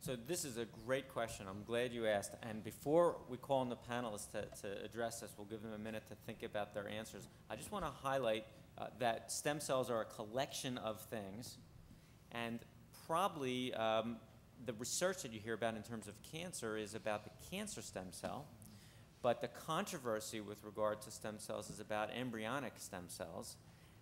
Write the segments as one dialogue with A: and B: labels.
A: So this is a great question. I'm glad you asked. And before we call on the panelists to address this, we'll give them a minute to think about their answers. I just want to highlight that stem cells are a collection of things. And probably the research that you hear about in terms of cancer is about the cancer stem cell. But the controversy with regard to stem cells is about embryonic stem cells.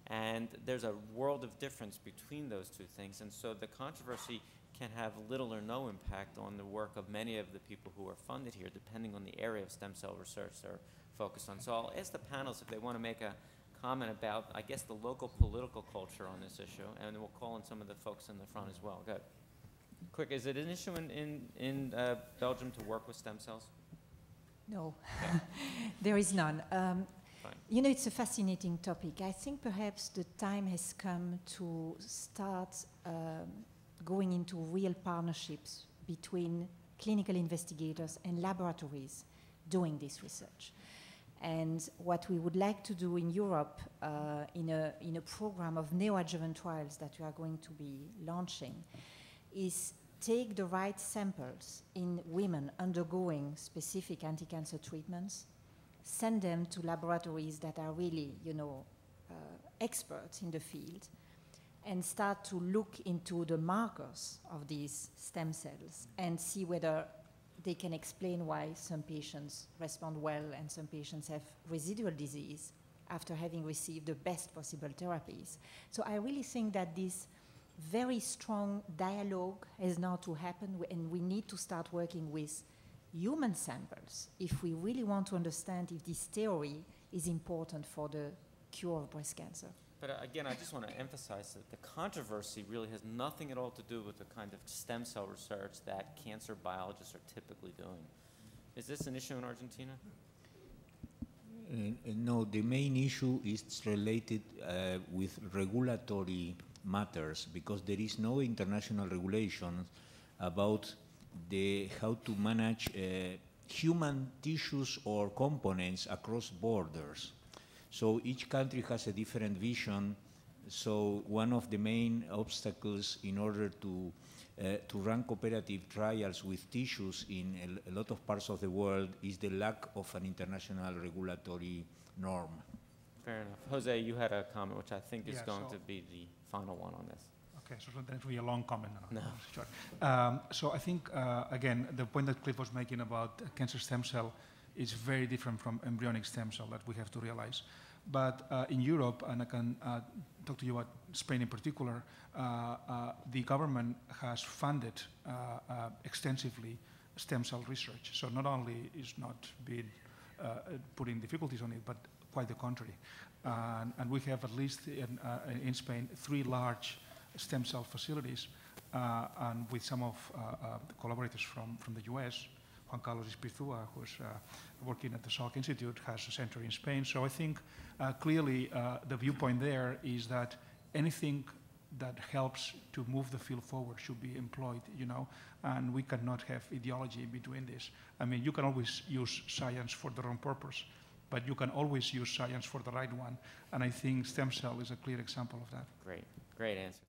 A: And there's a world of difference between those two things. And so the controversy can have little or no impact on the work of many of the people who are funded here, depending on the area of stem cell research they're focused on. So I'll ask the panelists if they want to make a comment about, I guess, the local political culture on this issue, and we'll call on some of the folks in the front as well. Go ahead. Quick, is it an issue in Belgium to work with stem cells?
B: No, there is none. You know, it's a fascinating topic. I think perhaps the time has come to start going into real partnerships between clinical investigators and laboratories doing this research. And what we would like to do in Europe in a program of neoadjuvant trials that we are going to be launching is take the right samples in women undergoing specific anti-cancer treatments, send them to laboratories that are really, you know, experts in the field, and start to look into the markers of these stem cells and see whether they can explain why some patients respond well and some patients have residual disease after having received the best possible therapies. So I really think that this very strong dialogue has now to happen, and we need to start working with human samples if we really want to understand if this theory is important for the cure of breast cancer.
A: But again, I just want to emphasize that the controversy really has nothing at all to do with the kind of stem cell research that cancer biologists are typically doing. Is this an issue in Argentina?
C: No, the main issue is related with regulatory matters, because there is no international regulation about how to manage human tissues or components across borders. So each country has a different vision. So one of the main obstacles in order to run cooperative trials with tissues in a lot of parts of the world is the lack of an international regulatory norm.
A: Fair enough. Jose, you had a comment, which I think is going to be the final one on this.
D: Okay, so that's really a long comment.
A: No.
D: Sure. So I think, again, the point that Cliff was making about cancer stem cell is very different from embryonic stem cell that we have to realize. But in Europe, and I can talk to you about Spain in particular, the government has funded extensively stem cell research. So not only is not being putting difficulties on it, but quite the contrary. And we have at least in Spain 3 large stem cell facilities, and with some of the collaborators from the US. Juan Carlos Ispizua, who's working at the Salk Institute, has a center in Spain. So I think clearly the viewpoint there is that anything that helps to move the field forward should be employed, you know, and we cannot have ideology between this. I mean, you can always use science for the wrong purpose, but you can always use science for the right one. And I think stem cell is a clear example of that.
A: Great answer.